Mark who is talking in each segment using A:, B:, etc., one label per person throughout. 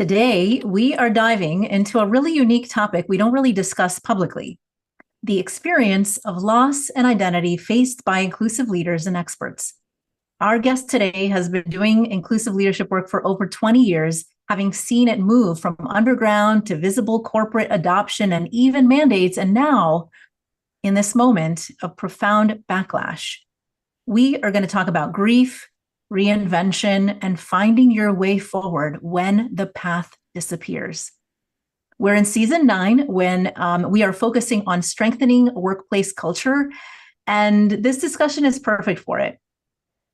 A: Today, we are diving into a really unique topic we don't really discuss publicly: the experience of loss and identity faced by inclusive leaders and experts. Our guest today has been doing inclusive leadership work for over 20 years, having seen it move from underground to visible corporate adoption and even mandates, and now in this moment of profound backlash. We are going to talk about grief, reinvention, and finding your way forward when the path disappears. We're in season 9 when we are focusing on strengthening workplace culture, and this discussion is perfect for it.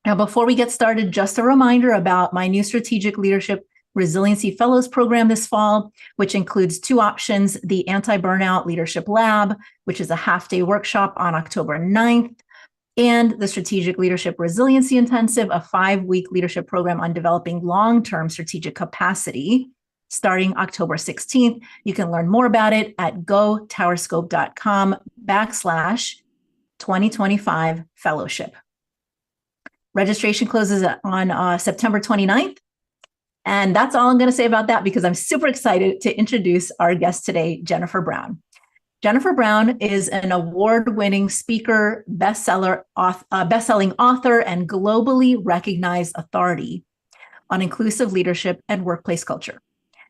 A: Now, before we get started, just a reminder about my new Strategic Leadership Resiliency Fellows program this fall, which includes 2 options: the Anti-Burnout Leadership Lab, which is a half-day workshop on October 9th, and the Strategic Leadership Resiliency Intensive, a 5-week leadership program on developing long-term strategic capacity, starting October 16th. You can learn more about it at gotowerscope.com/2025 fellowship. Registration closes on September 29th. And that's all I'm going to say about that, because I'm super excited to introduce our guest today, Jennifer Brown. Jennifer Brown is an award-winning speaker, best-selling author, and globally recognized authority on inclusive leadership and workplace culture.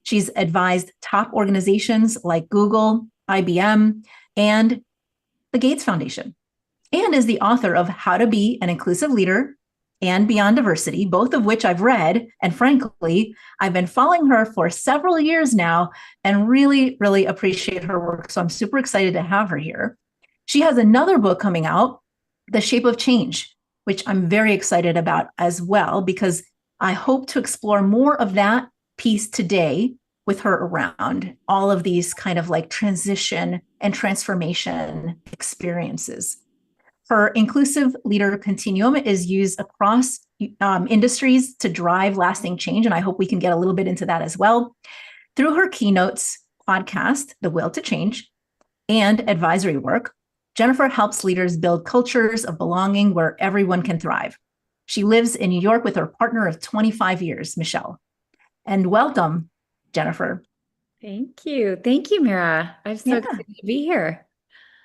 A: She's advised top organizations like Google, IBM, and the Gates Foundation, and is the author of How to Be an Inclusive Leader and Beyond Diversity, both of which I've read. And frankly, I've been following her for several years now and really, really appreciate her work. So I'm super excited to have her here. She has another book coming out, The Shape of Change, which I'm very excited about as well, because I hope to explore more of that piece today with her around all of these kind of like transition and transformation experiences. Her inclusive leader continuum is used across industries to drive lasting change, and I hope we can get a little bit into that as well. Through her keynotes, podcast, The Will to Change, and advisory work, Jennifer helps leaders build cultures of belonging where everyone can thrive. She lives in New York with her partner of 25 years, Michelle. And welcome, Jennifer.
B: Thank you. Thank you, Mira. I'm so excited to be here.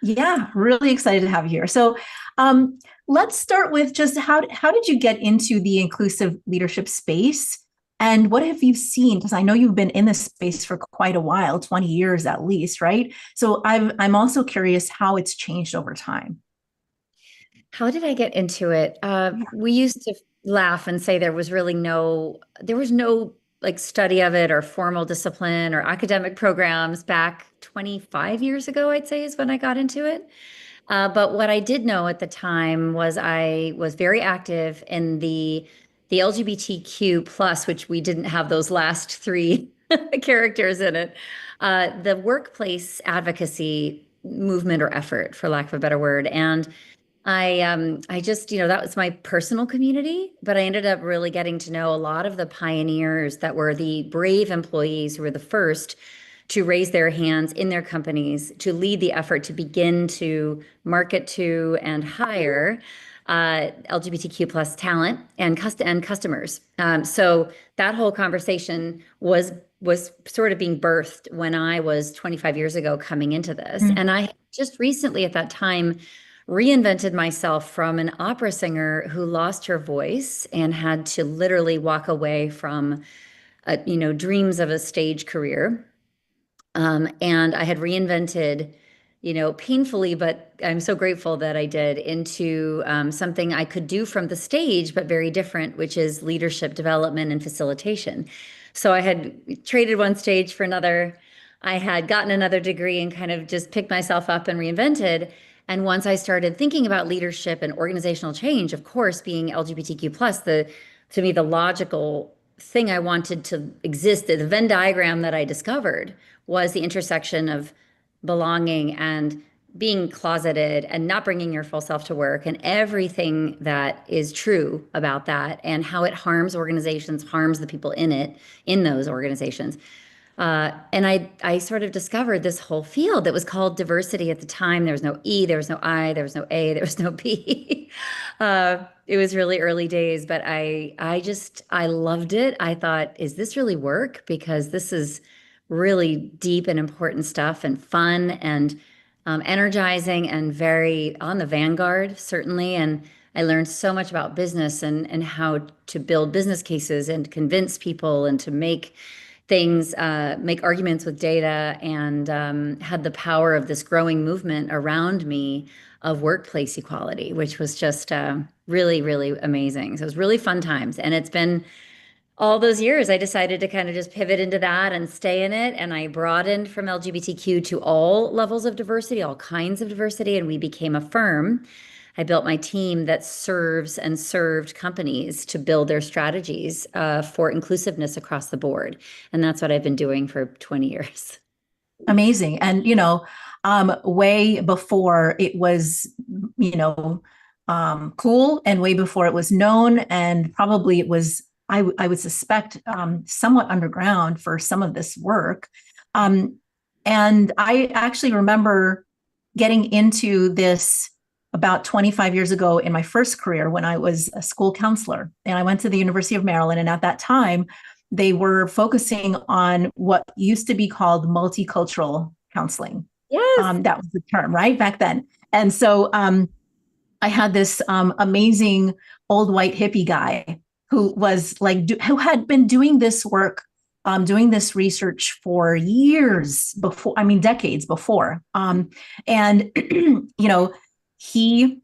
A: Yeah, really excited to have you here. So let's start with just how did you get into the inclusive leadership space, and what have you seen? Because I know you've been in this space for quite a while, 20 years at least, right? So I'm also curious how it's changed over time.
B: How did I get into it? We used to laugh and say there was no like study of it or formal discipline or academic programs back 25 years ago, I'd say is when I got into it. But what I did know at the time was I was very active in the LGBTQ plus, which we didn't have those last 3 characters in it. The workplace advocacy movement or effort, for lack of a better word. And I just, that was my personal community, but I ended up really getting to know a lot of the pioneers that were the brave employees who were the first to raise their hands in their companies to lead the effort to begin to market to and hire LGBTQ plus talent and customers. So that whole conversation was sort of being birthed when I was 25 years ago coming into this. And I just recently at that time reinvented myself from an opera singer who lost her voice and had to literally walk away from dreams of a stage career. And I had reinvented, painfully, but I'm so grateful that I did, into something I could do from the stage, but very different, which is leadership development and facilitation. So I had traded one stage for another. I had gotten another degree and kind of just picked myself up and reinvented. And once I started thinking about leadership and organizational change, of course, being LGBTQ plus, to me, the logical thing I wanted to exist, the Venn diagram that I discovered was the intersection of belonging and being closeted and not bringing your full self to work and everything that is true about that and how it harms organizations, harms the people in those organizations. And I sort of discovered this whole field that was called diversity at the time. There was no E, there was no I, there was no A, there was no P. It was really early days, but I loved it. I thought, is this really work? Because this is really deep and important stuff and fun and energizing and very on the vanguard, certainly. And I learned so much about business and how to build business cases and convince people and to make things, make arguments with data, and had the power of this growing movement around me of workplace equality, which was just really, really amazing. So it was really fun times. And it's been all those years, I decided to kind of just pivot into that and stay in it. And I broadened from LGBTQ to all levels of diversity, all kinds of diversity. And we became a firm. I built my team that serves and served companies to build their strategies for inclusiveness across the board. And that's what I've been doing for 20 years.
A: Amazing. And, way before it was, cool, and way before it was known, and probably it was, I would suspect, somewhat underground for some of this work. And I actually remember getting into this about 25 years ago in my first career when I was a school counselor. And I went to the University of Maryland. And at that time, they were focusing on what used to be called multicultural counseling.
B: Yes.
A: That was the term, right? Back then. And so I had this amazing old white hippie guy who was like, who had been doing this work, doing this research for years before, I mean, decades before. And, he,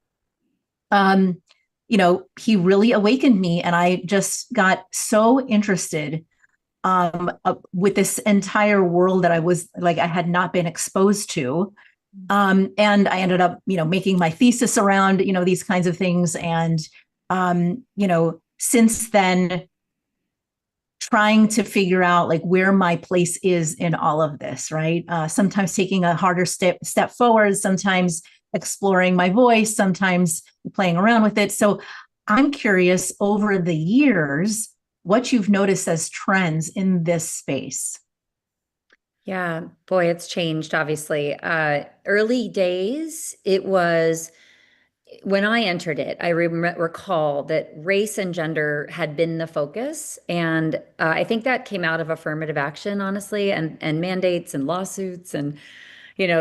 A: he really awakened me, and I just got so interested with this entire world that I had not been exposed to. And I ended up, making my thesis around, these kinds of things. And, since then, trying to figure out like where my place is in all of this, right? Sometimes taking a harder step forward, sometimes exploring my voice, sometimes playing around with it. So I'm curious, over the years, what you've noticed as trends in this space.
B: Yeah, boy, it's changed, obviously. Early days, it was when I entered it, I recall that race and gender had been the focus. And I think that came out of affirmative action, honestly, and mandates and lawsuits. And,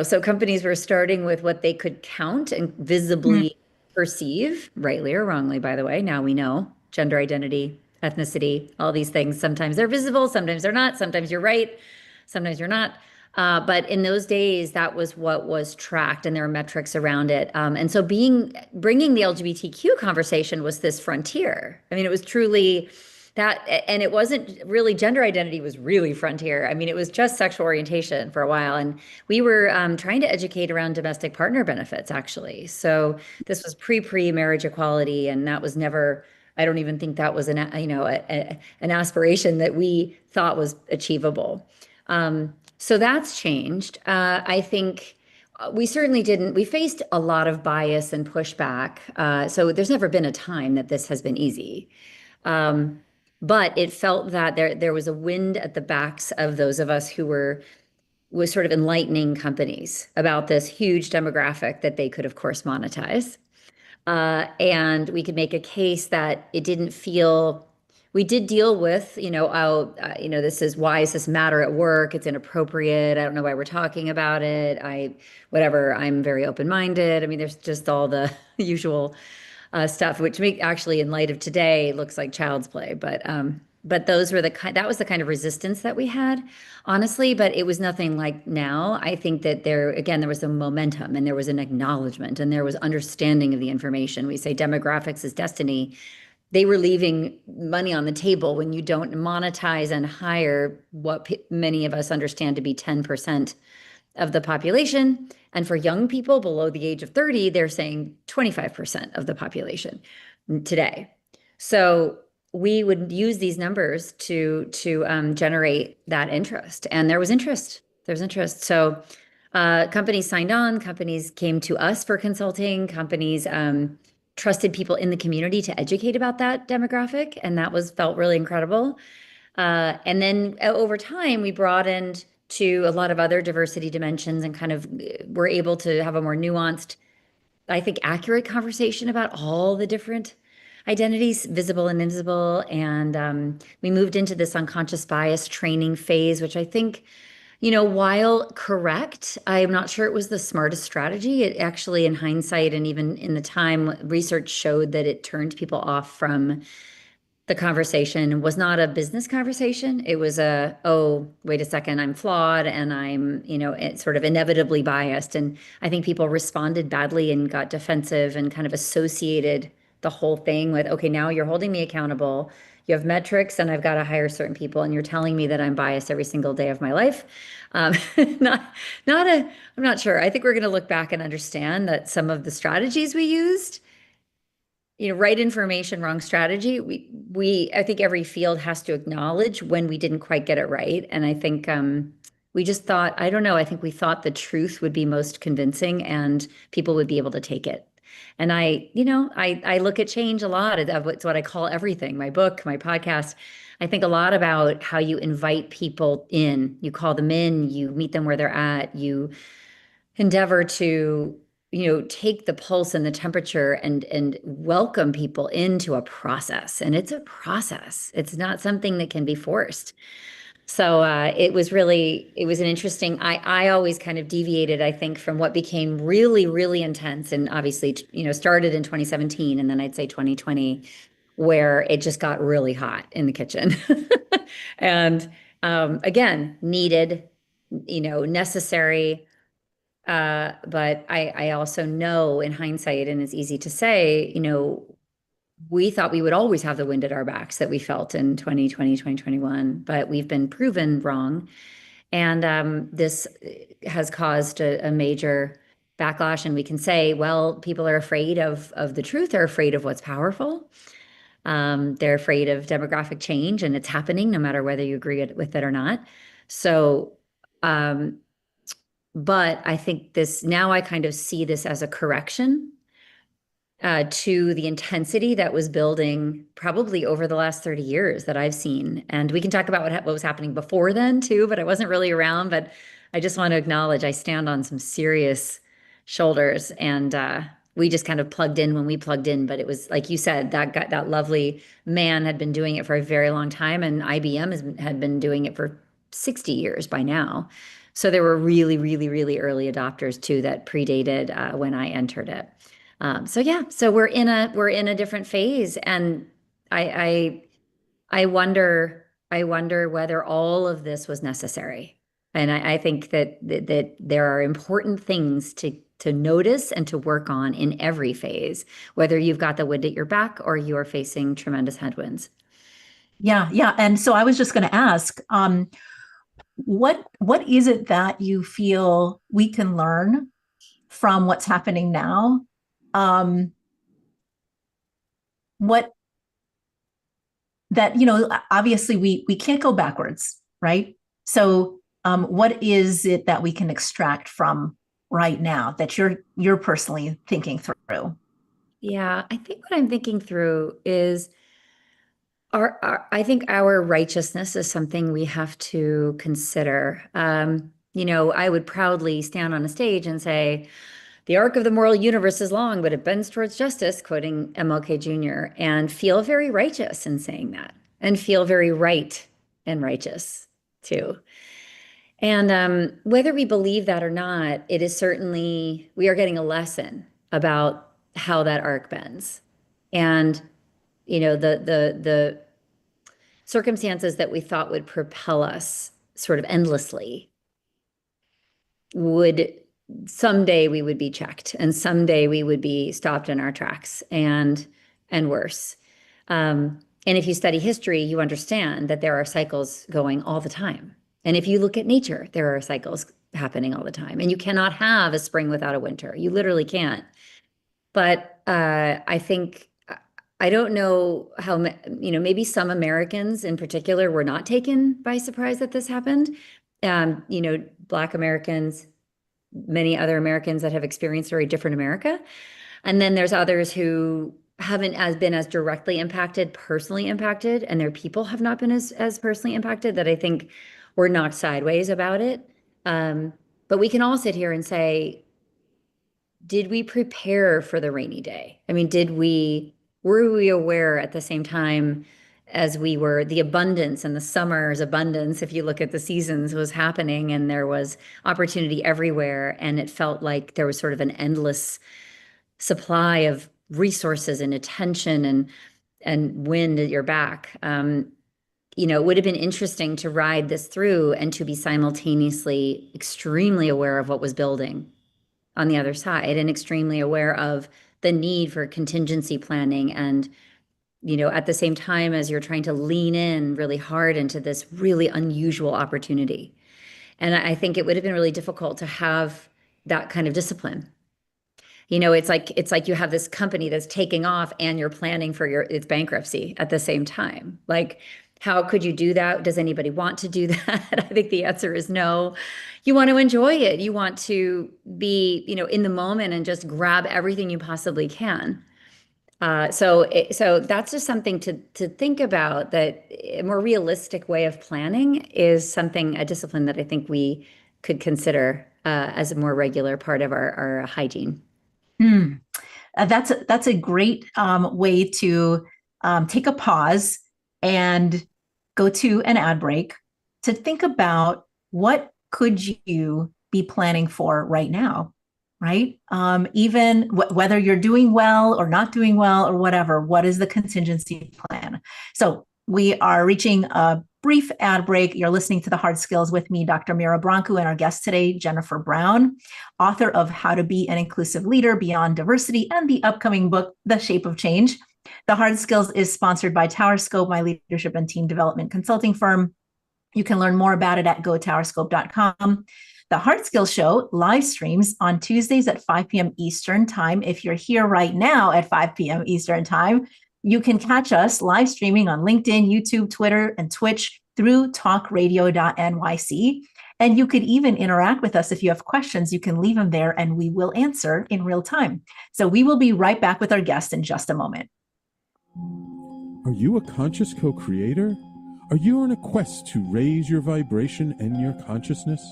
B: so companies were starting with what they could count and visibly perceive, rightly or wrongly, by the way. Now we know gender identity, ethnicity, all these things. Sometimes they're visible, sometimes they're not. Sometimes you're right, sometimes you're not. But in those days, that was what was tracked, and there were metrics around it. And so, bringing the LGBTQ conversation was this frontier. I mean, it was truly that, and it wasn't really gender identity was really frontier. I mean, it was just sexual orientation for a while, and we were trying to educate around domestic partner benefits, actually. So this was pre marriage equality, and that was never. I don't even think that was an aspiration that we thought was achievable. So that's changed. I think we certainly didn't. We faced a lot of bias and pushback. So there's never been a time that this has been easy. But it felt that there was a wind at the backs of those of us who was sort of enlightening companies about this huge demographic that they could, of course, monetize. And we could make a case that it didn't feel we did deal with, this is why does this matter at work? It's inappropriate. I don't know why we're talking about it. Whatever, I'm very open-minded. I mean, there's just all the usual stuff, which actually in light of today looks like child's play. But those were that was the kind of resistance that we had, honestly, but it was nothing like now. I think that there was a momentum, and there was an acknowledgement, and there was understanding of the information. We say demographics is destiny. They were leaving money on the table when you don't monetize and hire what many of us understand to be 10% of the population. And for young people below the age of 30, they're saying 25% of the population today. So we would use these numbers to generate that interest. And there was interest. There's interest. So companies signed on, companies came to us for consulting, companies trusted people in the community to educate about that demographic, and that felt really incredible. And then over time, we broadened to a lot of other diversity dimensions and kind of were able to have a more nuanced, I think, accurate conversation about all the different identities, visible and invisible. And we moved into this unconscious bias training phase, which I think, while correct, I'm not sure it was the smartest strategy. It actually, in hindsight, and even in the time, research showed that it turned people off from the conversation. Was not a business conversation. It was oh, wait a second, I'm flawed and I'm, it's sort of inevitably biased. And I think people responded badly and got defensive and kind of associated the whole thing with, okay, now you're holding me accountable. You have metrics and I've got to hire certain people and you're telling me that I'm biased every single day of my life. Um, not, I'm not sure. I think we're going to look back and understand that some of the strategies we used, right information, wrong strategy. I think every field has to acknowledge when we didn't quite get it right. And I think we just thought, I don't know, I think we thought the truth would be most convincing and people would be able to take it. And I look at change a lot. It's what I call everything, my book, my podcast. I think a lot about how you invite people in. You call them in, you meet them where they're at, you endeavor to take the pulse and the temperature and welcome people into a process. And it's a process. It's not something that can be forced. So it was an interesting, I always kind of deviated, I think, from what became really, really intense and obviously, started in 2017 and then I'd say 2020, where it just got really hot in the kitchen. And again, needed, necessary. But I also know in hindsight, and it's easy to say, we thought we would always have the wind at our backs that we felt in 2020, 2021, but we've been proven wrong. And this has caused a major backlash. And we can say, well, people are afraid of the truth. They're afraid of what's powerful. They're afraid of demographic change, and it's happening no matter whether you agree with it or not. So, but I think now I kind of see this as a correction to the intensity that was building probably over the last 30 years that I've seen. And we can talk about what was happening before then too, but I wasn't really around. But I just want to acknowledge I stand on some serious shoulders, and we just kind of plugged in when we plugged in. But it was like you said, that lovely man had been doing it for a very long time, and IBM had been doing it for 60 years by now. So there were really, really, really early adopters too that predated when I entered it. So yeah, so we're in a different phase, and I I wonder whether all of this was necessary. And I think that there are important things to notice and to work on in every phase, whether you've got the wind at your back or you are facing tremendous headwinds.
A: Yeah, yeah. And so I was just going to ask, what is it that you feel we can learn from what's happening now? Um, what that, obviously we can't go backwards, right? So what is it that we can extract from right now that you're personally thinking through?
B: Yeah, I think what I'm thinking through is I think our righteousness is something we have to consider. I would proudly stand on a stage and say, the arc of the moral universe is long, but it bends towards justice, quoting MLK Jr., and feel very righteous in saying that, and feel very right and righteous too. And whether we believe that or not, it is certainly, we are getting a lesson about how that arc bends. And, the circumstances that we thought would propel us sort of endlessly would someday we would be checked, and someday we would be stopped in our tracks, and worse. And if you study history, you understand that there are cycles going all the time. And if you look at nature, there are cycles happening all the time. And you cannot have a spring without a winter. You literally can't. But I think I don't know how, maybe some Americans in particular were not taken by surprise that this happened. Black Americans, many other Americans that have experienced a very different America. And then there's others who haven't as been as directly impacted, personally impacted, and their people have not been as personally impacted, that I think we're knocked sideways about it. But we can all sit here and say, did we prepare for the rainy day? I mean, were we aware at the same time as we were, the abundance and the summer's abundance, if you look at the seasons, was happening and there was opportunity everywhere, and it felt like there was sort of an endless supply of resources and attention and wind at your back. It would have been interesting to ride this through and to be simultaneously extremely aware of what was building on the other side and extremely aware of the need for contingency planning. And, at the same time as you're trying to lean in really hard into this really unusual opportunity. And I think it would have been really difficult to have that kind of discipline. It's like you have this company that's taking off and you're planning for its bankruptcy at the same time. Like, how could you do that? Does anybody want to do that? I think the answer is no. You want to enjoy it. You want to be, in the moment and just grab everything you possibly can. So that's just something to think about, that a more realistic way of planning is a discipline that I think we could consider as a more regular part of our hygiene.
A: That's a great way to take a pause and go to an ad break to think about what could you be planning for right now, right? Even whether you're doing well or not doing well or whatever, what is the contingency plan? So we are reaching a brief ad break. You're listening to The Hard Skills with me, Dr. Mira Brancu, and our guest today, Jennifer Brown, author of How to Be an Inclusive Leader Beyond Diversity and the upcoming book, The Shape of Change. The Hard Skills is sponsored by TowerScope, my leadership and team development consulting firm. You can learn more about it at gotowerscope.com. The Hard Skills Show live streams on Tuesdays at 5 p.m. Eastern Time. If you're here right now at 5 p.m. Eastern Time, you can catch us live streaming on LinkedIn, YouTube, Twitter, and Twitch through talkradio.nyc. And you could even interact with us if you have questions. You can leave them there and we will answer in real time. So we will be right back with our guest in just a moment.
C: Are you a conscious co-creator? Are you on a quest to raise your vibration and your consciousness?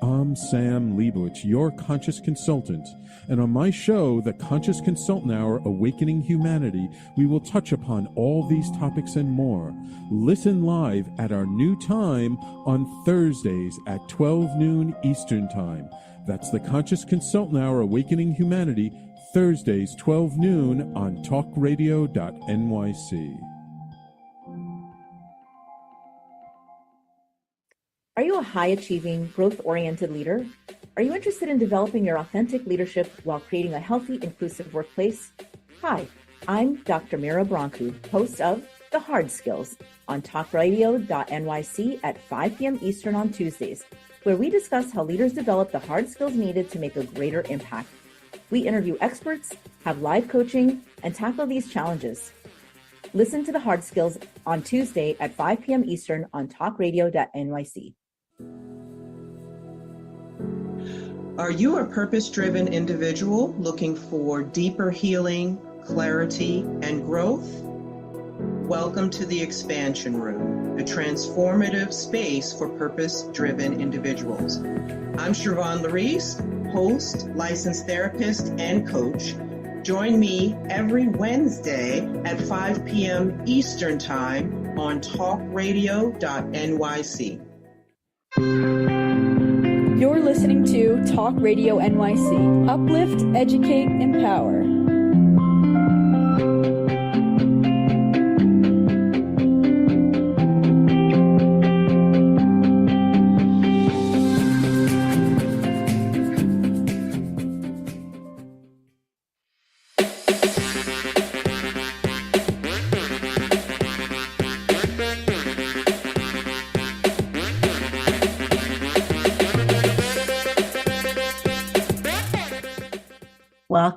C: I'm Sam Leibowitz, your conscious consultant, and on my show, The Conscious Consultant Hour, Awakening Humanity, we will touch upon all these topics and more. Listen live at our new time on Thursdays at 12 noon Eastern Time. That's The Conscious Consultant Hour, Awakening Humanity, Thursdays, 12 noon on talkradio.nyc.
A: Are you a high-achieving, growth-oriented leader? Are you interested in developing your authentic leadership while creating a healthy, inclusive workplace? Hi, I'm Dr. Mira Brancu, host of The Hard Skills on talkradio.nyc at 5 p.m. Eastern on Tuesdays, where we discuss how leaders develop the hard skills needed to make a greater impact. We interview experts, have live coaching, and tackle these challenges. Listen to The Hard Skills on Tuesday at 5 p.m. Eastern on talkradio.nyc.
D: Are you a purpose-driven individual looking for deeper healing, clarity, and growth? Welcome to the Expansion Room, a transformative space for purpose-driven individuals. I'm Siobhan Larice, host, licensed therapist, and coach. Join me every Wednesday at 5 p.m. Eastern Time on talkradio.nyc.
E: You're listening to Talk Radio NYC. Uplift, educate, empower.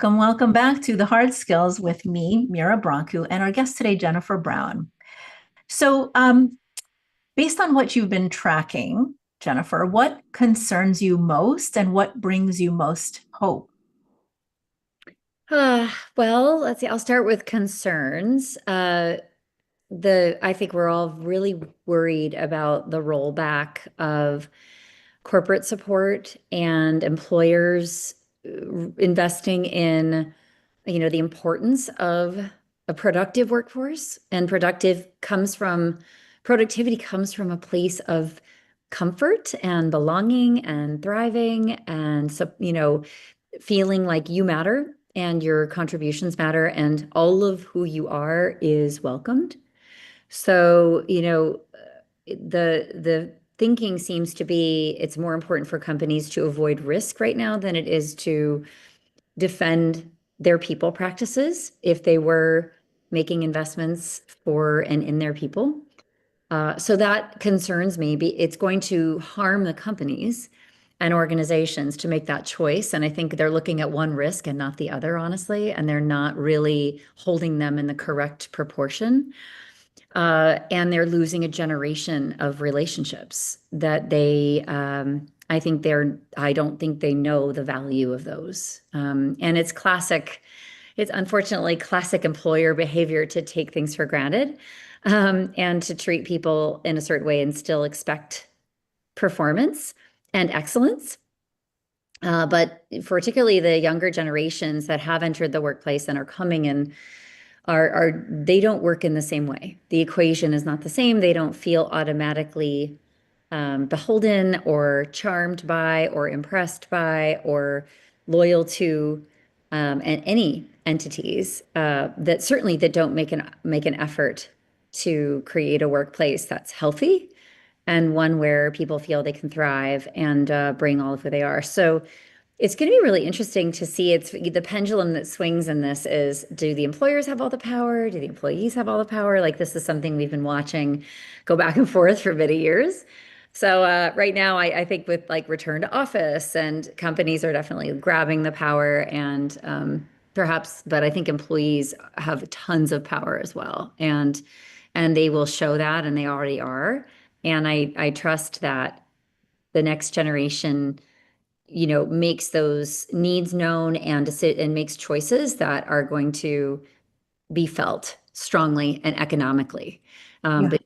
A: Welcome back to The Hard Skills with me, Mira Brancu, and our guest today, Jennifer Brown. So based on what you've been tracking, Jennifer, what concerns you most and what brings you most hope?
B: Well, let's see. I'll start with concerns. I think we're all really worried about the rollback of corporate support and employers investing in, the importance of a productive workforce. And productivity comes from a place of comfort and belonging and thriving and, so, feeling like you matter and your contributions matter and all of who you are is welcomed. So, the thinking seems to be it's more important for companies to avoid risk right now than it is to defend their people practices if they were making investments for and in their people. So that concerns me. It's going to harm the companies and organizations to make that choice. And I think they're looking at one risk and not the other, honestly, and they're not really holding them in the correct proportion. And they're losing a generation of relationships that I don't think they know the value of those. And it's unfortunately classic employer behavior to take things for granted, and to treat people in a certain way and still expect performance and excellence. But particularly the younger generations that have entered the workplace and are coming in they don't work in the same way. The equation is not the same. They don't feel automatically beholden or charmed by or impressed by or loyal to and any entities that don't make an effort to create a workplace that's healthy and one where people feel they can thrive and bring all of who they are. So it's going to be really interesting to see. It's the pendulum that swings in this is, do the employers have all the power? Do the employees have all the power? Like, this is something we've been watching go back and forth for many years. So right now, I think with like return to office and companies are definitely grabbing the power and perhaps, but I think employees have tons of power as well. And they will show that, and they already are. And I trust that the next generation makes those needs known and makes choices that are going to be felt strongly and economically. But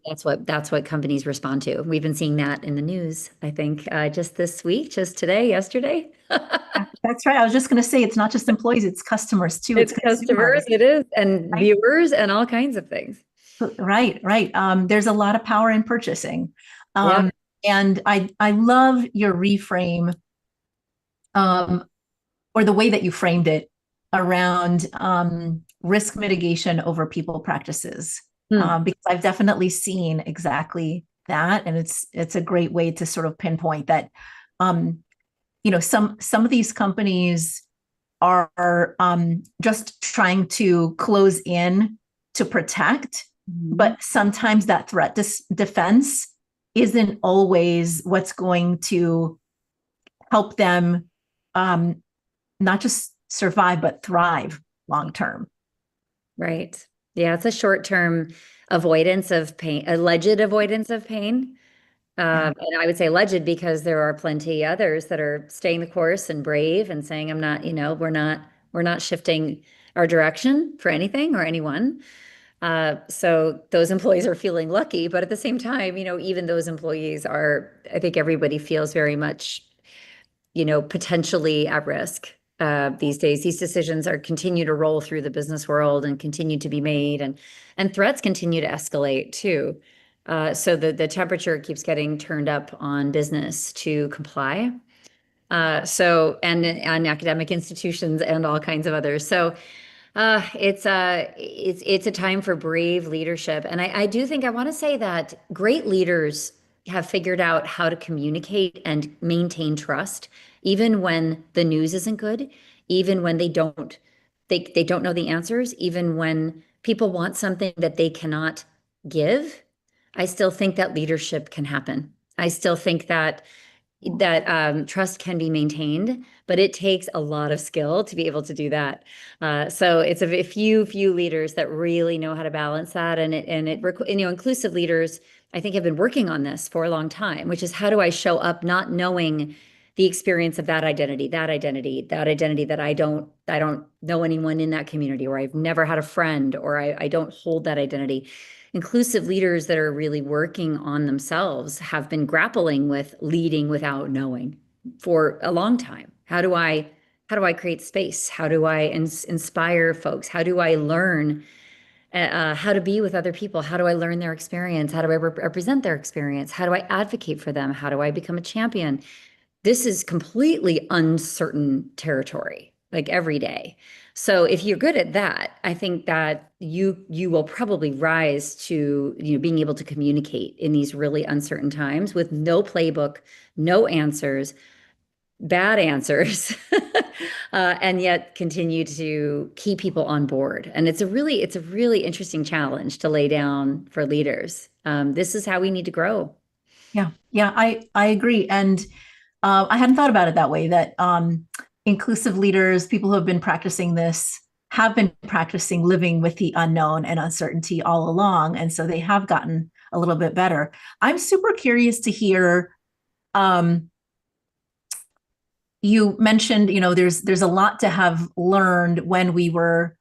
B: that's what companies respond to. We've been seeing that in the news, I think, just this week, just today, yesterday.
A: That's right. I was just going to say, it's not just employees, it's customers too.
B: It's customers, it is, and right? Viewers and all kinds of things.
A: Right. There's a lot of power in purchasing. And I love your reframe, or the way that you framed it around risk mitigation over people practices, because I've definitely seen exactly that, and it's a great way to sort of pinpoint that. Some of these companies are just trying to close in to protect, but sometimes that threat defense isn't always what's going to help them not just survive, but thrive long term.
B: Right. Yeah, it's a short-term avoidance of pain, alleged avoidance of pain. And I would say alleged because there are plenty others that are staying the course and brave and saying, I'm not, we're not shifting our direction for anything or anyone. So those employees are feeling lucky, but at the same time, even those employees I think everybody feels very much, potentially at risk these days. These decisions continue to roll through the business world and continue to be made, and threats continue to escalate too. So the temperature keeps getting turned up on business to comply. And academic institutions and all kinds of others. So it's a time for brave leadership. And I do think I want to say that great leaders have figured out how to communicate and maintain trust, even when the news isn't good, even when they don't know the answers, even when people want something that they cannot give. I still think that leadership can happen. I still think that trust can be maintained, but it takes a lot of skill to be able to do that. So it's a few leaders that really know how to balance that, and inclusive leaders, I think, have been working on this for a long time, which is, how do I show up not knowing the experience of that identity that I don't know anyone in that community, or I've never had a friend, or I don't hold that identity. Inclusive leaders that are really working on themselves have been grappling with leading without knowing for a long time. How do I create space? How do I inspire folks? How do I learn how to be with other people? How do I learn their experience? How do I represent their experience? How do I advocate for them? How do I become a champion? This is completely uncertain territory, like every day. So if you're good at that, I think that you will probably rise to, being able to communicate in these really uncertain times with no playbook, no answers, bad answers, and yet continue to keep people on board. And it's a really interesting challenge to lay down for leaders. This is how we need to grow.
A: Yeah, I agree. And I hadn't thought about it that way, that inclusive leaders, people who have been practicing this, have been practicing living with the unknown and uncertainty all along. And so they have gotten a little bit better. I'm super curious to hear, you mentioned, there's a lot to have learned when we were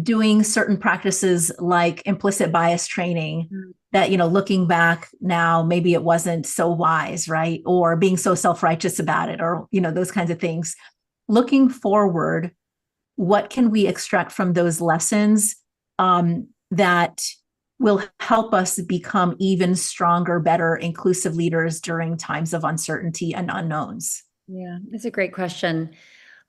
A: doing certain practices like implicit bias training, that, looking back now, maybe it wasn't so wise, right? Or being so self-righteous about it, or, those kinds of things. Looking forward, what can we extract from those lessons that will help us become even stronger, better, inclusive leaders during times of uncertainty and unknowns?
B: Yeah, that's a great question.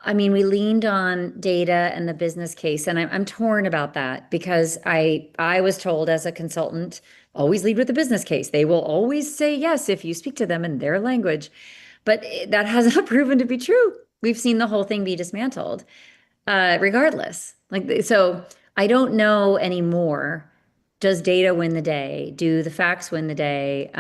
B: I mean, we leaned on data and the business case, and I'm torn about that, because I was told as a consultant, always lead with the business case. They will always say yes if you speak to them in their language. But that has not proven to be true. We've seen the whole thing be dismantled, regardless. So I don't know anymore. Does data win the day? Do the facts win the day?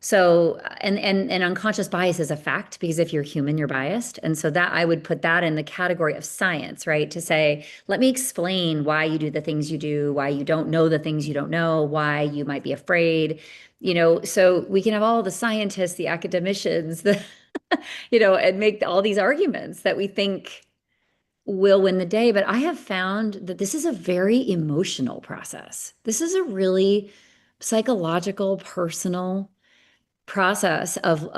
B: So, and unconscious bias is a fact, because if you're human, you're biased. And so that I would put that in the category of science, right? To say, let me explain why you do the things you do, why you don't know the things you don't know, why you might be afraid, so we can have all the scientists, the academicians, and make all these arguments that we think will win the day. But I have found that this is a very emotional process. This is a really psychological, personal process of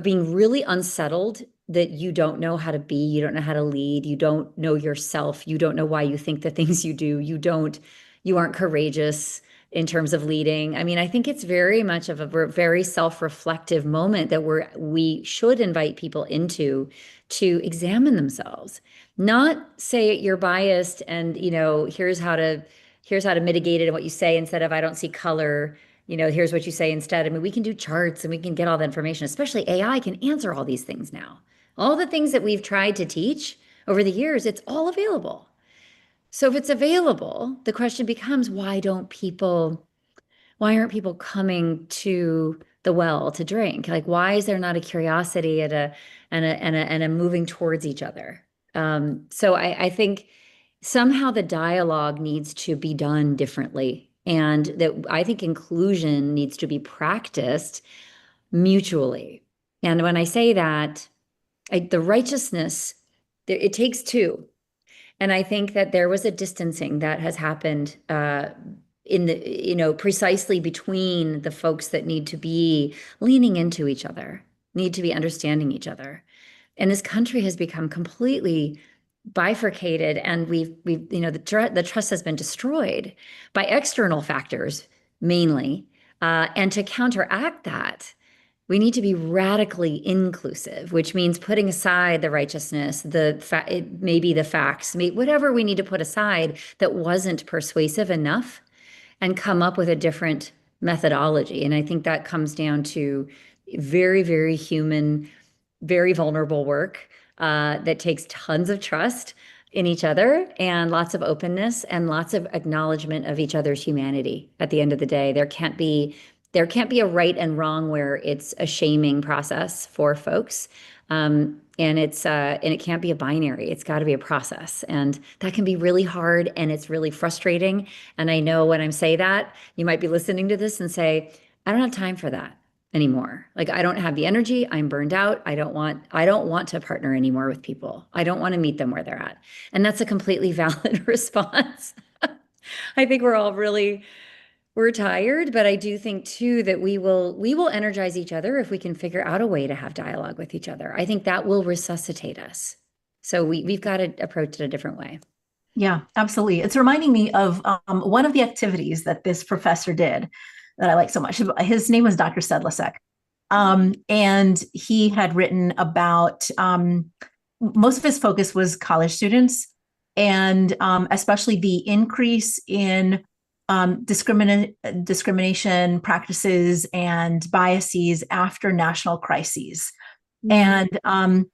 B: being really unsettled, that you don't know how to be, you don't know how to lead, you don't know yourself, you don't know why you think the things you do, you aren't courageous in terms of leading. I mean, I think it's very much of a very self-reflective moment that we should invite people into, to examine themselves, not say you're biased and here's how to mitigate it and what you say, instead of I don't see color, here's what you say instead. I mean, we can do charts and we can get all the information, especially AI can answer all these things now. All the things that we've tried to teach over the years, it's all available. So if it's available, the question becomes, why aren't people coming to the well to drink? Like, why is there not a curiosity and a moving towards each other? So I think somehow the dialogue needs to be done differently. And that I think inclusion needs to be practiced mutually. And when I say that, the righteousness, it takes two. And I think that there was a distancing that has happened in the, precisely between the folks that need to be leaning into each other, need to be understanding each other. And this country has become completely bifurcated, and the trust has been destroyed by external factors mainly. And to counteract that, we need to be radically inclusive, which means putting aside the righteousness, maybe the facts, whatever we need to put aside that wasn't persuasive enough, and come up with a different methodology. And I think that comes down to very, very human, very vulnerable work that takes tons of trust in each other, and lots of openness, and lots of acknowledgement of each other's humanity. At the end of the day, there can't be a right and wrong where it's a shaming process for folks. And it can't be a binary. It's got to be a process. And that can be really hard, and it's really frustrating. And I know when I say that, you might be listening to this and say, I don't have time for that. anymore. Like, I don't have the energy. I'm burned out. I don't want to partner anymore with people. I don't want to meet them where they're at. And that's a completely valid response. I think we're tired, but I do think too that we will energize each other if we can figure out a way to have dialogue with each other. I think that will resuscitate us. So we've got to approach it a different way.
A: Yeah, absolutely. It's reminding me of one of the activities that this professor did that I like so much. His name was Dr. Sedlicek. And he had written about, most of his focus was college students, and especially the increase in discrimination practices and biases after national crises. Mm-hmm. And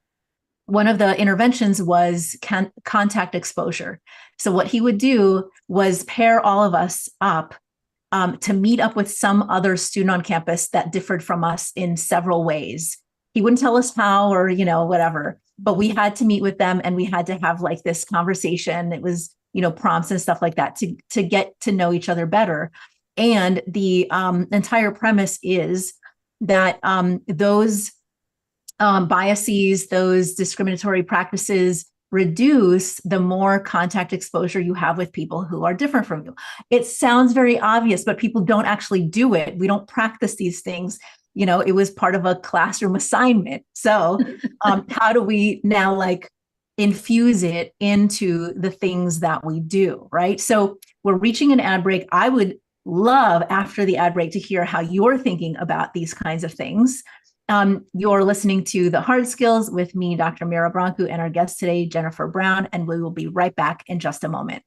A: one of the interventions was contact exposure. So what he would do was pair all of us up to meet up with some other student on campus that differed from us in several ways. He wouldn't tell us how or, whatever, but we had to meet with them and we had to have like this conversation. It was, prompts and stuff like that to get to know each other better. And the entire premise is that those biases, those discriminatory practices reduce the more contact exposure you have with people who are different from you. It sounds very obvious, but people don't actually do it. We don't practice these things. It was part of a classroom assignment. So how do we now infuse it into the things that we do, right? So we're reaching an ad break. I would love after the ad break to hear how you're thinking about these kinds of things. You're listening to The Hard Skills with me, Dr. Mira Brancu, and our guest today, Jennifer Brown, and we will be right back in just a moment.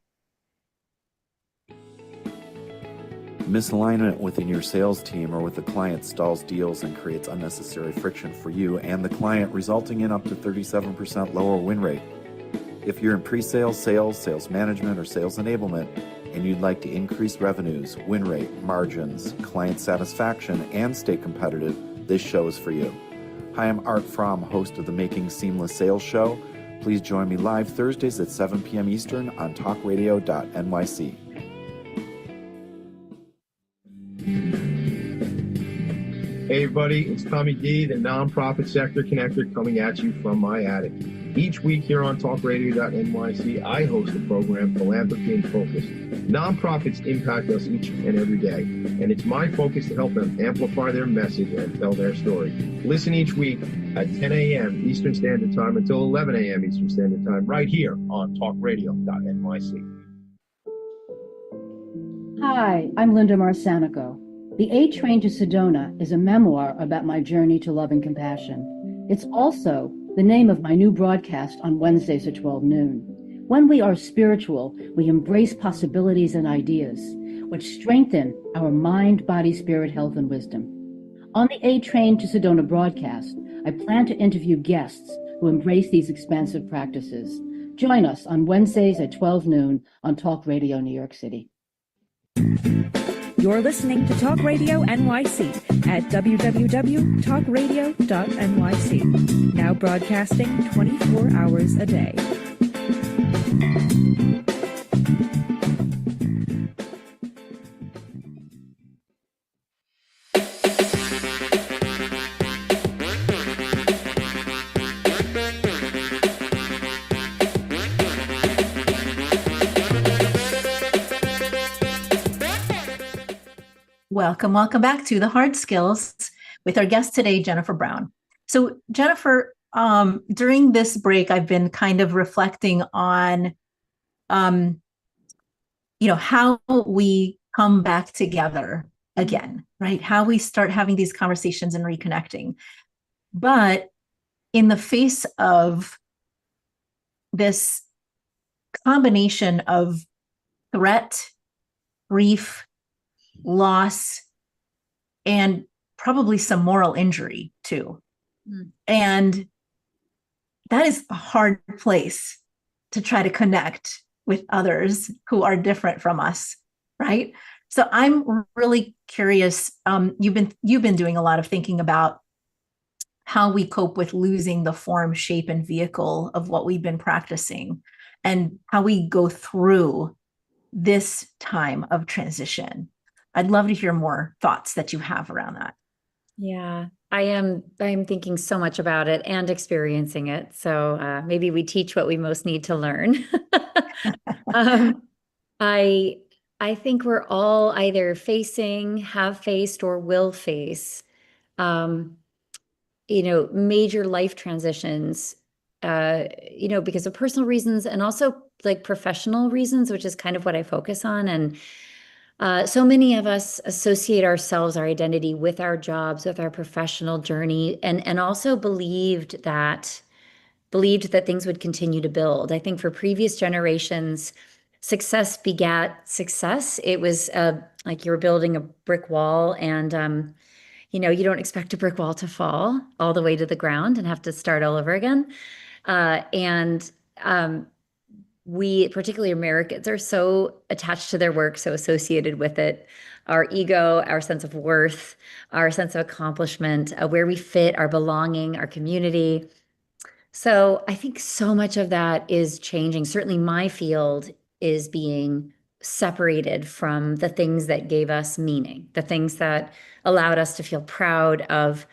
F: Misalignment within your sales team or with the client stalls deals and creates unnecessary friction for you and the client, resulting in up to 37% lower win rate. If you're in pre-sales, sales management, or sales enablement, and you'd like to increase revenues, win rate, margins, client satisfaction, and stay competitive, this show is for you. Hi, I'm Art Fromm, host of the Making Seamless Sales Show. Please join me live Thursdays at 7 p.m. Eastern on talkradio.nyc.
G: Hey everybody, it's Tommy D, the Nonprofit Sector Connector, coming at you from my attic. Each week here on talkradio.nyc, I host the program Philanthropy in Focus. Nonprofits impact us each and every day, and it's my focus to help them amplify their message and tell their story. Listen each week at 10 a.m. Eastern Standard Time until 11 a.m. Eastern Standard Time, right here on talkradio.nyc.
H: Hi, I'm Linda Marcanico. The A Train to Sedona is a memoir about my journey to love and compassion. It's also the name of my new broadcast on Wednesdays at 12 noon. When we are spiritual, we embrace possibilities and ideas, which strengthen our mind, body, spirit, health, and wisdom. On the A Train to Sedona broadcast, I plan to interview guests who embrace these expansive practices. Join us on Wednesdays at 12 noon on Talk Radio New York City.
E: You're listening to Talk Radio NYC at www.talkradio.nyc. Now broadcasting 24 hours a day.
A: Welcome back to The Hard Skills with our guest today, Jennifer Brown. So Jennifer, during this break, I've been kind of reflecting on, how we come back together again, right? How we start having these conversations and reconnecting. But in the face of this combination of threat, grief, loss, and probably some moral injury too. And that is a hard place to try to connect with others who are different from us, right? So I'm really curious. You've been doing a lot of thinking about how we cope with losing the form, shape, and vehicle of what we've been practicing, and how we go through this time of transition. I'd love to hear more thoughts that you have around that.
B: Yeah, I'm thinking so much about it and experiencing it. So maybe we teach what we most need to learn. Um, I I think we're all either facing, have faced, or will face, um, major life transitions, because of personal reasons and also like professional reasons, which is kind of what I focus on. And so many of us associate ourselves, our identity with our jobs, with our professional journey, and also believed that things would continue to build. I think for previous generations, success begat success. It was like you were building a brick wall, and you don't expect a brick wall to fall all the way to the ground and have to start all over again. And we, particularly Americans, are so attached to their work, so associated with it. Our ego, our sense of worth, our sense of accomplishment, where we fit, our belonging, our community. So I think so much of that is changing. Certainly, my field is being separated from the things that gave us meaning, the things that allowed us to feel proud of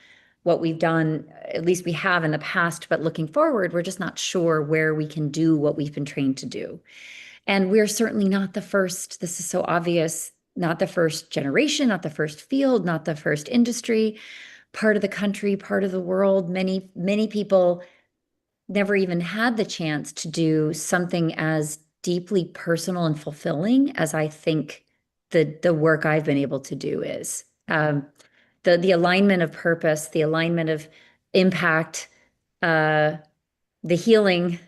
B: what we've done, at least we have in the past. But looking forward, we're just not sure where we can do what we've been trained to do. And we're certainly not the first. This is so obvious. Not the first generation, not the first field, not the first industry, part of the country, part of the world. Many, many people never even had the chance to do something as deeply personal and fulfilling as I think the work I've been able to do is. The alignment of purpose, the alignment of impact, the healing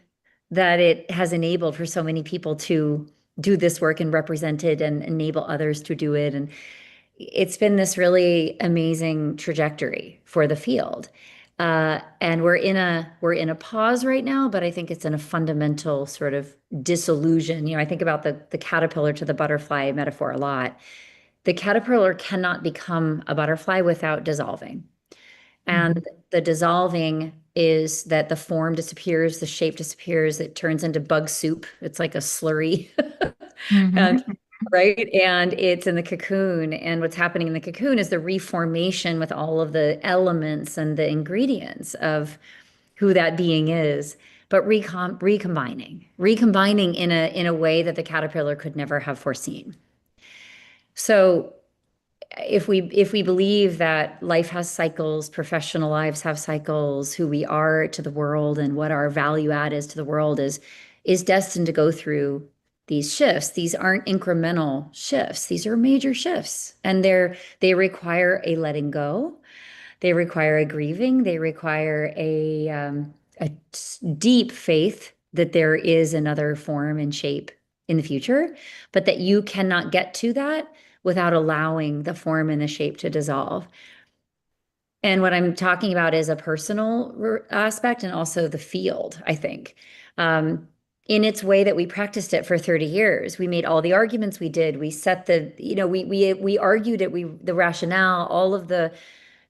B: that it has enabled for so many people to do this work and represent it and enable others to do it. And it's been this really amazing trajectory for the field. And we're in a pause right now, but I think it's in a fundamental sort of disillusion. I think about the caterpillar to the butterfly metaphor a lot. The caterpillar cannot become a butterfly without dissolving. And the dissolving is that the form disappears, the shape disappears, it turns into bug soup. It's like a slurry. And right. And it's in the cocoon. And what's happening in the cocoon is the reformation with all of the elements and the ingredients of who that being is, but recombining in a way that the caterpillar could never have foreseen. So if we believe that life has cycles, professional lives have cycles, who we are to the world and what our value add is to the world is destined to go through these shifts. These aren't incremental shifts. These are major shifts, and they require a letting go. They require a grieving. They require a deep faith that there is another form and shape in the future, but that you cannot get to that without allowing the form and the shape to dissolve. And what I'm talking about is a personal aspect and also the field, I think. In its way that we practiced it for 30 years. We made all the arguments we did. We set we argued it, the rationale, all of the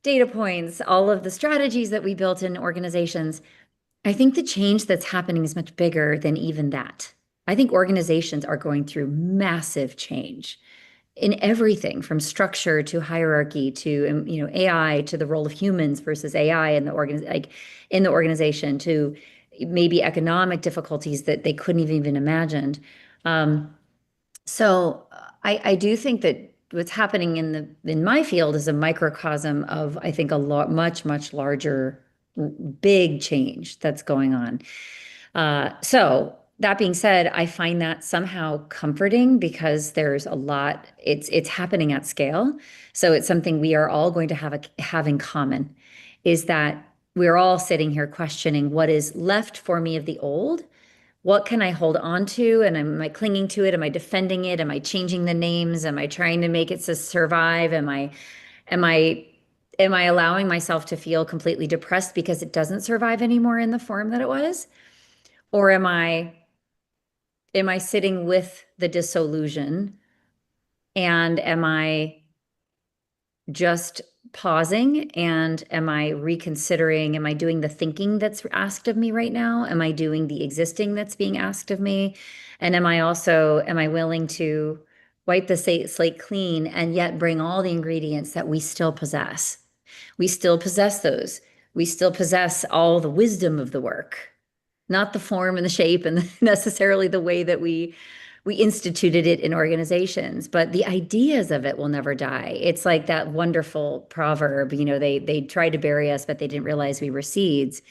B: data points, all of the strategies that we built in organizations. I think the change that's happening is much bigger than even that. I think organizations are going through massive change in everything from structure to hierarchy to AI, to the role of humans versus AI in the organization, to maybe economic difficulties that they couldn't have even imagined. So I do think that what's happening in my field is a microcosm of, I think, a lot much larger big change that's going on. So that being said, I find that somehow comforting because there's a lot, it's happening at scale. So it's something we are all going to have in common, is that we're all sitting here questioning what is left for me of the old. What can I hold on to? And am I clinging to it? Am I defending it? Am I changing the names? Am I trying to make it to survive? Am I allowing myself to feel completely depressed because it doesn't survive anymore in the form that it was? Or am I sitting with the disillusion, and am I just pausing, and am I reconsidering? Am I doing the thinking that's asked of me right now? Am I doing the existing that's being asked of me? And am I willing to wipe the slate clean and yet bring all the ingredients that we still possess? We still possess those. We still possess all the wisdom of the work, not the form and the shape and necessarily the way that we instituted it in organizations, but the ideas of it will never die. It's like that wonderful proverb, they tried to bury us, but they didn't realize we were seeds.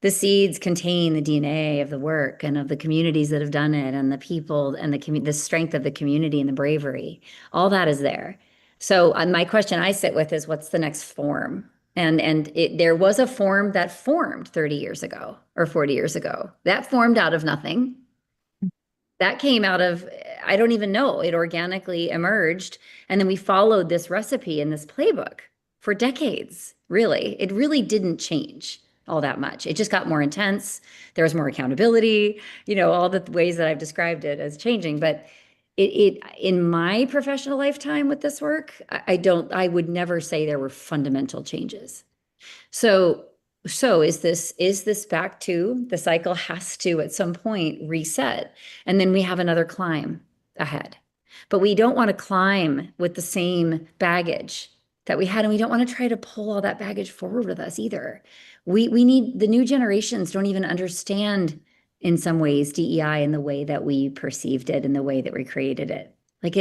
B: The seeds contain the DNA of the work and of the communities that have done it, and the people and the strength of the community and the bravery. All that is there. So my question I sit with is, what's the next form? And there was a form that formed 30 years ago or 40 years ago. That formed out of nothing. That came out of, I don't even know, it organically emerged. And then we followed this recipe in this playbook for decades, really. It really didn't change all that much. It just got more intense. There was more accountability, all the ways that I've described it as changing. But it in my professional lifetime with this work, I would never say there were fundamental changes. So is this back to the cycle has to at some point reset, and then we have another climb ahead. But we don't want to climb with the same baggage that we had, and we don't want to try to pull all that baggage forward with us either. We need, the new generations don't even understand in some ways DEI in the way that we perceived it and the way that we created it. Like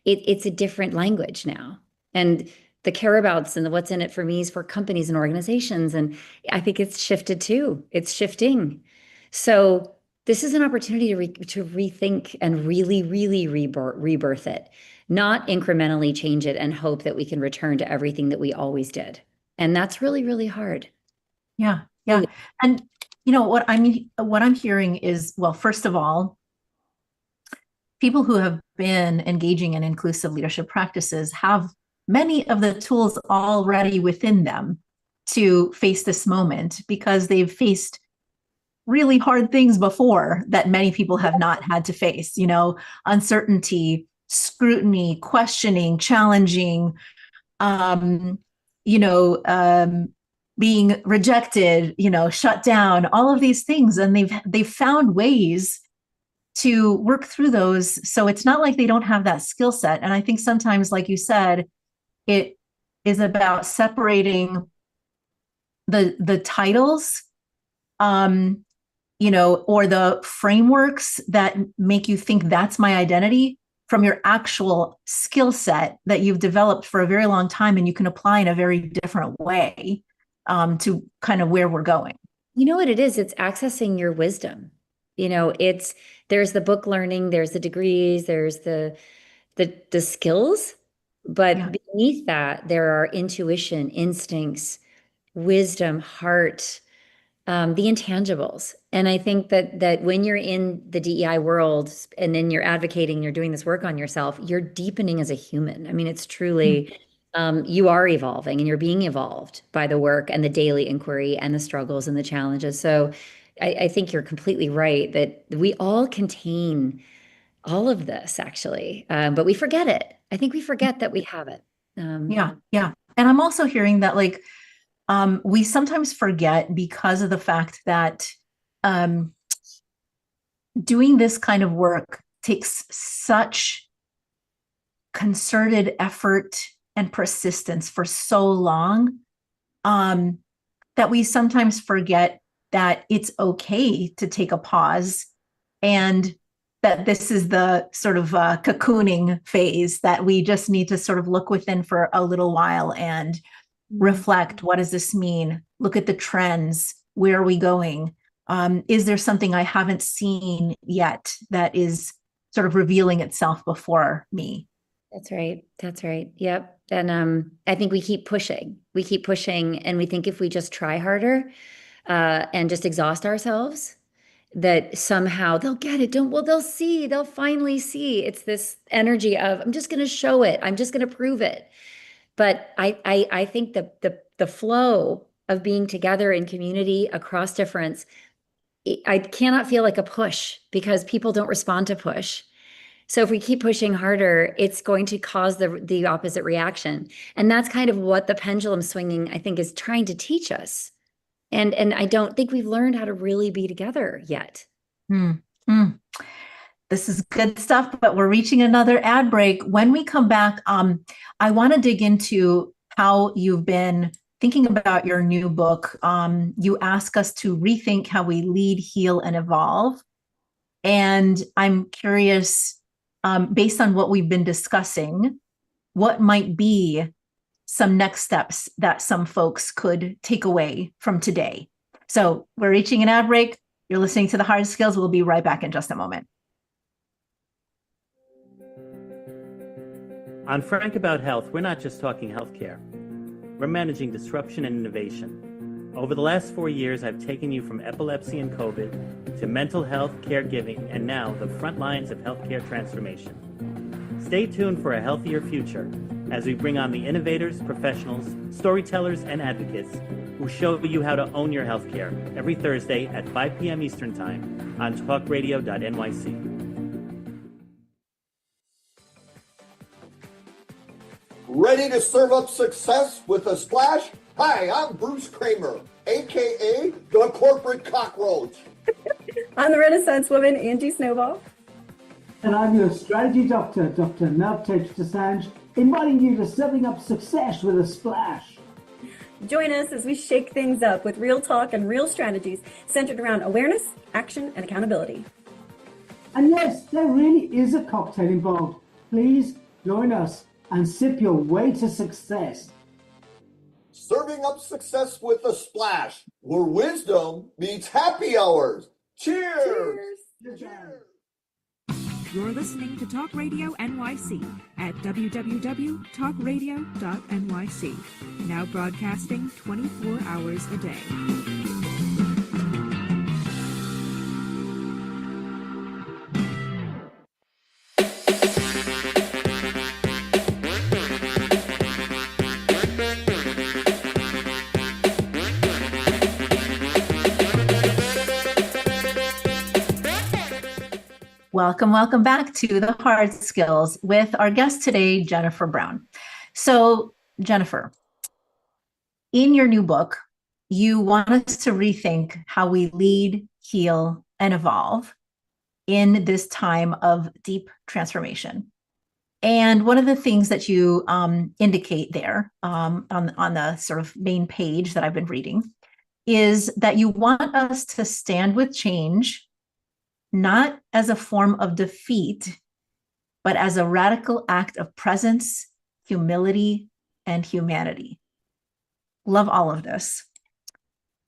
B: it's a different language now. And the careabouts and the what's in it for me is for companies and organizations. And I think it's shifted too. It's shifting. So this is an opportunity to rethink and really, really rebirth it, not incrementally change it and hope that we can return to everything that we always did. And that's really, really hard.
A: Yeah. Yeah. And what I'm hearing is, well, first of all, people who have been engaging in inclusive leadership practices have many of the tools already within them to face this moment, because they've faced really hard things before that many people have not had to face, uncertainty, scrutiny, questioning, challenging, being rejected, shut down, all of these things. And they've found ways to work through those. So it's not like they don't have that skill set. And I think sometimes, like you said, it is about separating the titles, or the frameworks that make you think that's my identity, from your actual skill set that you've developed for a very long time and you can apply in a very different way to kind of where we're going.
B: You know what it is? It's accessing your wisdom. There's the book learning, there's the degrees, there's the skills, but beneath that, there are intuition, instincts, wisdom, heart, the intangibles. And I think that when you're in the DEI world and then you're advocating, you're doing this work on yourself, you're deepening as a human. I mean, it's truly, you are evolving and you're being evolved by the work and the daily inquiry and the struggles and the challenges. So I think you're completely right that we all contain all of this actually, but we forget it. I think we forget that we have it.
A: Yeah. And I'm also hearing that we sometimes forget, because of the fact that doing this kind of work takes such concerted effort and persistence for so long, that we sometimes forget that it's okay to take a pause, and that this is the sort of cocooning phase, that we just need to sort of look within for a little while and reflect. What does this mean? Look at the trends. Where are we going? Is there something I haven't seen yet that is sort of revealing itself before me?
B: That's right. Yep. And I think we keep pushing, and we think if we just try harder and just exhaust ourselves, that somehow they'll get it. They'll finally see. It's this energy of, I'm just going to show it. I'm just going to prove it. But I think the flow of being together in community across difference, I cannot feel like a push, because people don't respond to push. So if we keep pushing harder, it's going to cause the opposite reaction. And that's kind of what the pendulum swinging, I think, is trying to teach us. And I don't think we've learned how to really be together yet.
A: This is good stuff, but we're reaching another ad break. When we come back, I want to dig into how you've been thinking about your new book. You ask us to rethink how we lead, heal, and evolve. And I'm curious, based on what we've been discussing, what might be some next steps that some folks could take away from today. So we're reaching an ad break. You're listening to The Hard Skills. We'll be right back in just a moment.
I: On Frank About Health, we're not just talking healthcare. We're managing disruption and innovation. Over the last 4 years, I've taken you from epilepsy and COVID to mental health, caregiving, and now the front lines of healthcare transformation. Stay tuned for a healthier future as we bring on the innovators, professionals, storytellers, and advocates who show you how to own your healthcare every Thursday at 5 p.m. Eastern Time on talkradio.nyc.
J: Ready to serve up success with a splash? Hi, I'm Bruce Kramer, aka the Corporate Cockroach.
K: I'm the Renaissance woman, Angie Snowball.
L: And I'm your strategy doctor, Dr. Navtej Desange, inviting you to serving up success with a splash.
K: Join us as we shake things up with real talk and real strategies centered around awareness, action, and accountability.
L: And yes, there really is a cocktail involved. Please join us and sip your way to success.
J: Serving up success with a splash, where wisdom meets happy hours. Cheers!
K: Cheers!
J: Cheers!
M: You're listening to Talk Radio NYC at www.talkradio.nyc. Now broadcasting 24 hours a day.
A: Welcome back to The Hard Skills with our guest today, Jennifer Brown. So, Jennifer, in your new book, you want us to rethink how we lead, heal, and evolve in this time of deep transformation. And one of the things that you indicate there on the sort of main page that I've been reading is that you want us to stand with change, not as a form of defeat, but as a radical act of presence, humility, and humanity. Love all of this.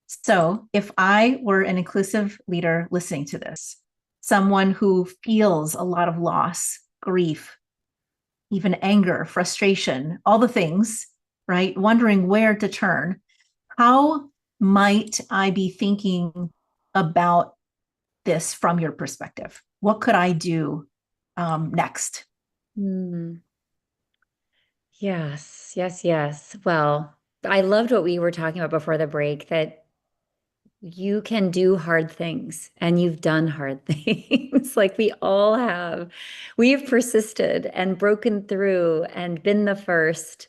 A: So if I were an inclusive leader listening to this, someone who feels a lot of loss, grief, even anger, frustration, all the things, right? Wondering where to turn, how might I be thinking about this from your perspective? What could I do next?
B: Yes. Well, I loved what we were talking about before the break, that you can do hard things and you've done hard things. Like we all have. We've persisted and broken through and been the first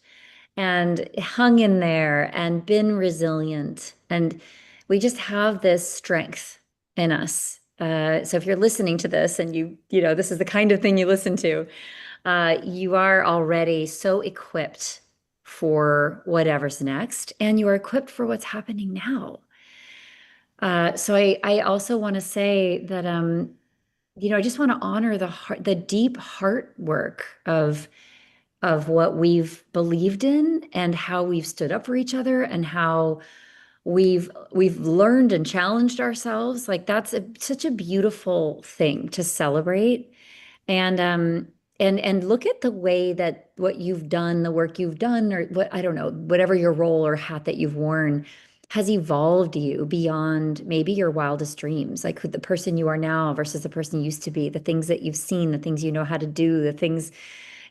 B: and hung in there and been resilient. And we just have this strength in us. So if you're listening to this and you know, this is the kind of thing you listen to, you are already so equipped for whatever's next, and you are equipped for what's happening now. So I also want to say that, I just want to honor the deep heart work of what we've believed in and how we've stood up for each other and how we've learned and challenged ourselves. Like that's such a beautiful thing to celebrate. And look at the way that what you've done, the work you've done, or what, I don't know, whatever your role or hat that you've worn has evolved you beyond maybe your wildest dreams, like the person you are now versus the person you used to be, the things that you've seen, the things you know how to do, the things,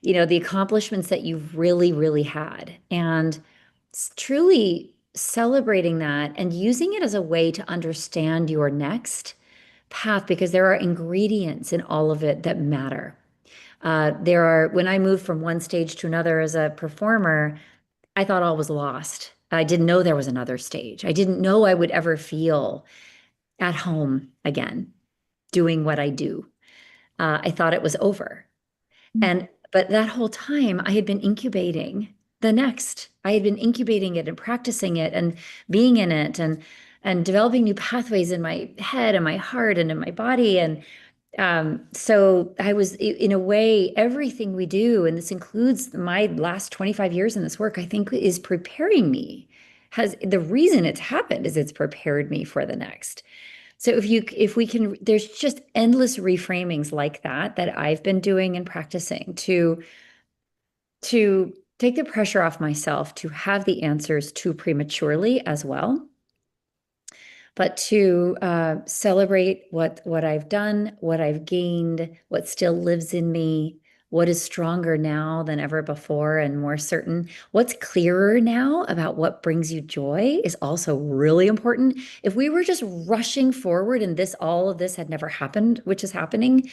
B: the accomplishments that you've really, really had. And truly celebrating that and using it as a way to understand your next path, because there are ingredients in all of it that matter. When I moved from one stage to another as a performer, I thought all was lost. I didn't know there was another stage. I didn't know I would ever feel at home again doing what I do. I thought it was over. But that whole time I had been incubating the next. I had been incubating it and practicing it and being in it and developing new pathways in my head and my heart and in my body. And so I was, in a way, everything we do, and this includes my last 25 years in this work, I think is preparing me. The reason it's happened is it's prepared me for the next. So if we can, there's just endless reframings like that I've been doing and practicing to take the pressure off myself to have the answers too prematurely as well, but to celebrate what I've done, what I've gained, what still lives in me, what is stronger now than ever before and more certain. What's clearer now about what brings you joy is also really important. If we were just rushing forward and all of this had never happened, which is happening,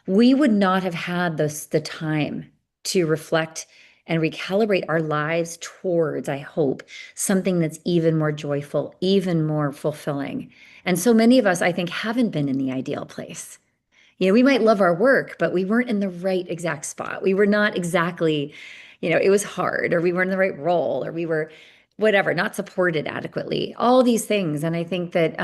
B: we would not have had the time to reflect and recalibrate our lives towards, I hope, something that's even more joyful, even more fulfilling. And so many of us, I think, haven't been in the ideal place. We might love our work, but we weren't in the right exact spot. We were not exactly, it was hard, or we weren't in the right role, or we were whatever, not supported adequately, all these things. And I think that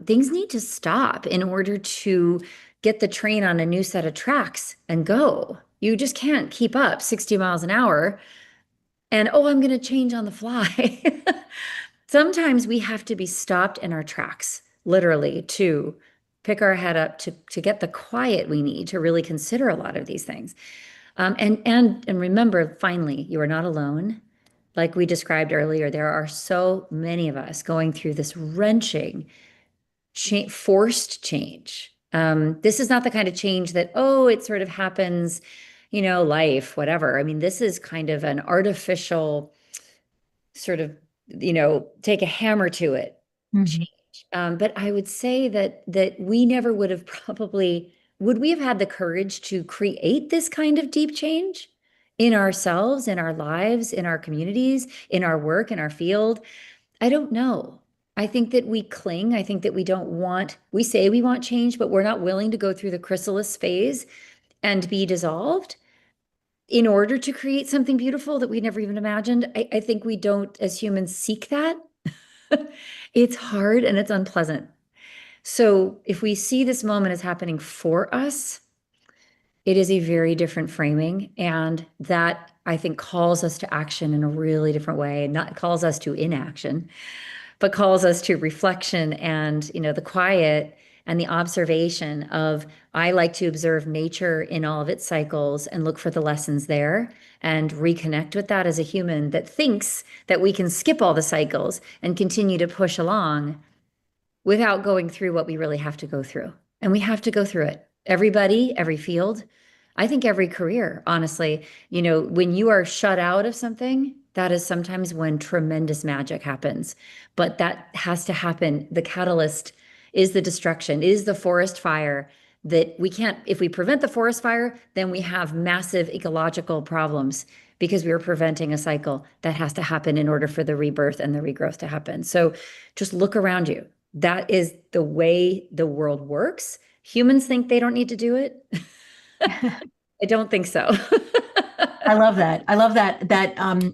B: things need to stop in order to get the train on a new set of tracks and go. You just can't keep up 60 miles an hour and, I'm going to change on the fly. Sometimes we have to be stopped in our tracks, literally, to pick our head up, to get the quiet we need to really consider a lot of these things. And remember, finally, you are not alone. Like we described earlier, there are so many of us going through this wrenching, forced change. This is not the kind of change that, it sort of happens, life, whatever. I mean, this is kind of an artificial sort of, take a hammer to it change. But I would say that we never would have would we have had the courage to create this kind of deep change in ourselves, in our lives, in our communities, in our work, in our field? I don't know. I think that we cling. I think that we say we want change, but we're not willing to go through the chrysalis phase and be dissolved in order to create something beautiful that we never even imagined. I think we don't, as humans, seek that. It's hard and it's unpleasant. So if we see this moment as happening for us, it is a very different framing. And that, I think, calls us to action in a really different way, and not calls us to inaction, but calls us to reflection and, the quiet and the observation of, I like to observe nature in all of its cycles and look for the lessons there and reconnect with that as a human that thinks that we can skip all the cycles and continue to push along without going through what we really have to go through. And we have to go through it. Everybody, every field, I think every career, honestly, when you are shut out of something, that is sometimes when tremendous magic happens. But that has to happen. The catalyst is the destruction, is the forest fire that we can't, if we prevent the forest fire, then we have massive ecological problems because we are preventing a cycle that has to happen in order for the rebirth and the regrowth to happen. So just look around you. That is the way the world works. Humans think they don't need to do it. I don't think so.
A: I love that. I love that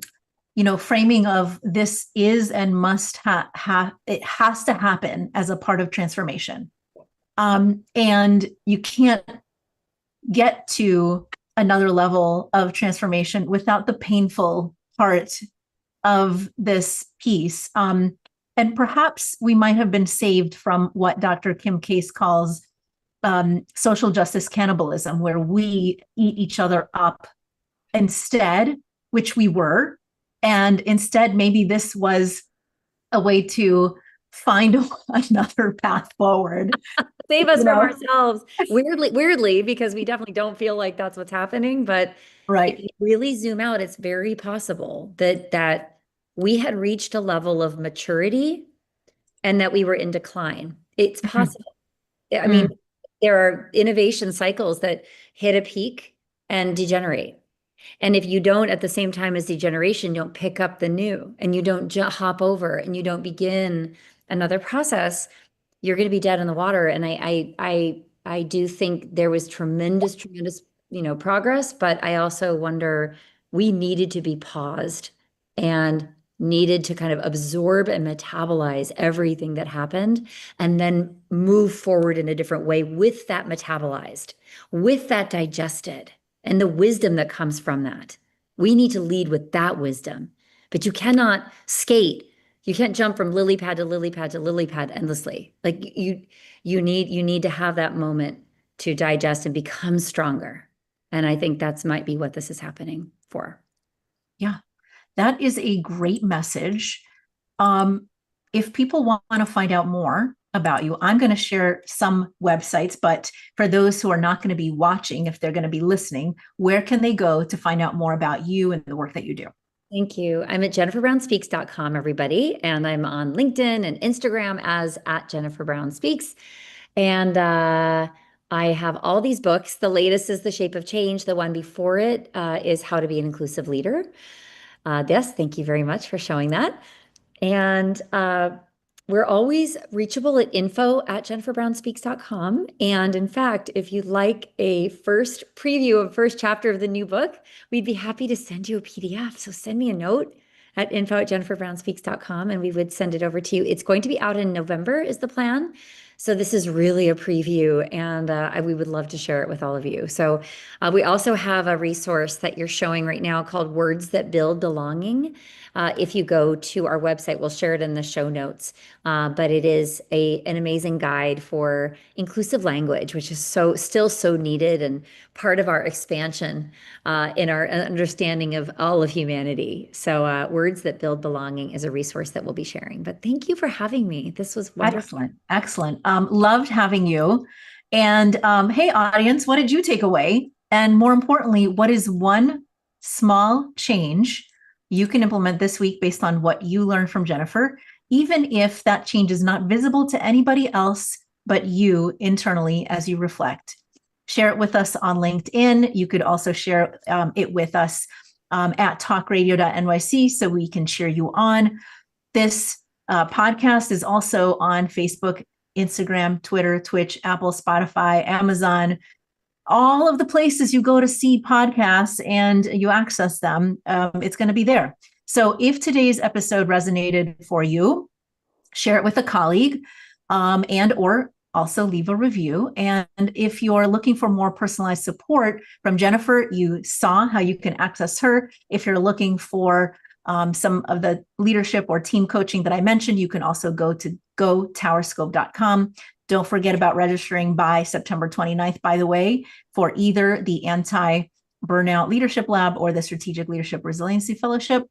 A: framing of this is and must it has to happen as a part of transformation. And you can't get to another level of transformation without the painful part of this piece. And perhaps we might have been saved from what Dr. Kim Case calls social justice cannibalism, where we eat each other up instead, which we were. And instead, maybe this was a way to find another path forward.
B: Save us from ourselves. Weirdly, because we definitely don't feel like that's what's happening. But if you really zoom out, it's very possible that we had reached a level of maturity and that we were in decline. It's possible. I mean, there are innovation cycles that hit a peak and degenerate. And if you don't, at the same time as degeneration, don't pick up the new and you don't hop over and you don't begin another process, you're going to be dead in the water. And I do think there was tremendous, progress, but I also wonder we needed to be paused and needed to kind of absorb and metabolize everything that happened and then move forward in a different way with that metabolized, with that digested, and the wisdom that comes from that. We need to lead with that wisdom, but you cannot skate. You can't jump from lily pad to lily pad to lily pad endlessly. Like you need to have that moment to digest and become stronger. And I think that's might be what this is happening for.
A: Yeah, that is a great message. If people want to find out more about you, I'm going to share some websites, but for those who are not going to be watching, if they're going to be listening, where can they go to find out more about you and the work that you do?
B: Thank you. I'm at jenniferbrownspeaks.com, everybody. And I'm on LinkedIn and Instagram as at Jennifer Brown Speaks. And I have all these books. The latest is The Shape of Change. The one before it is How to Be an Inclusive Leader. Yes, thank you very much for showing that. And we're always reachable at info@jenniferbrownspeaks.com. And in fact, if you'd like a first preview of first chapter of the new book, we'd be happy to send you a PDF. So send me a note at info@jenniferbrownspeaks.com and we would send it over to you. It's going to be out in November is the plan. So this is really a preview, and we would love to share it with all of you. So we also have a resource that you're showing right now called Words That Build Belonging. If you go to our website, we'll share it in the show notes. But it is an amazing guide for inclusive language, which is still so needed and part of our expansion in our understanding of all of humanity. So Words That Build Belonging is a resource that we'll be sharing. But thank you for having me. This was wonderful.
A: Excellent. Loved having you. And hey, audience, what did you take away? And more importantly, what is one small change you can implement this week based on what you learned from Jennifer, even if that change is not visible to anybody else but you internally as you reflect? Share it with us on LinkedIn. You could also share it with us at talkradio.nyc so we can cheer you on. This podcast is also on Facebook, Instagram, Twitter, Twitch, Apple, Spotify, Amazon, all of the places you go to see podcasts and you access them. It's going to be there. So if today's episode resonated for you, share it with a colleague and or also leave a review. And if you're looking for more personalized support from Jennifer, you saw how you can access her. If you're looking for some of the leadership or team coaching that I mentioned, you can also go to gotowerscope.com. Don't forget about registering by September 29th, by the way, for either the Anti-Burnout Leadership Lab or the Strategic Leadership Resiliency Fellowship.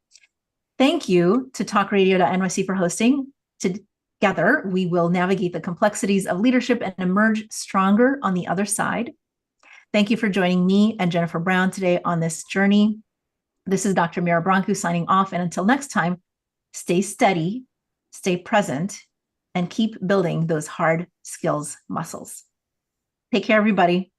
A: Thank you to talkradio.nyc for hosting. Together, we will navigate the complexities of leadership and emerge stronger on the other side. Thank you for joining me and Jennifer Brown today on this journey. This is Dr. Mira Brancu signing off. And until next time, stay steady, stay present, and keep building those hard skills muscles. Take care, everybody.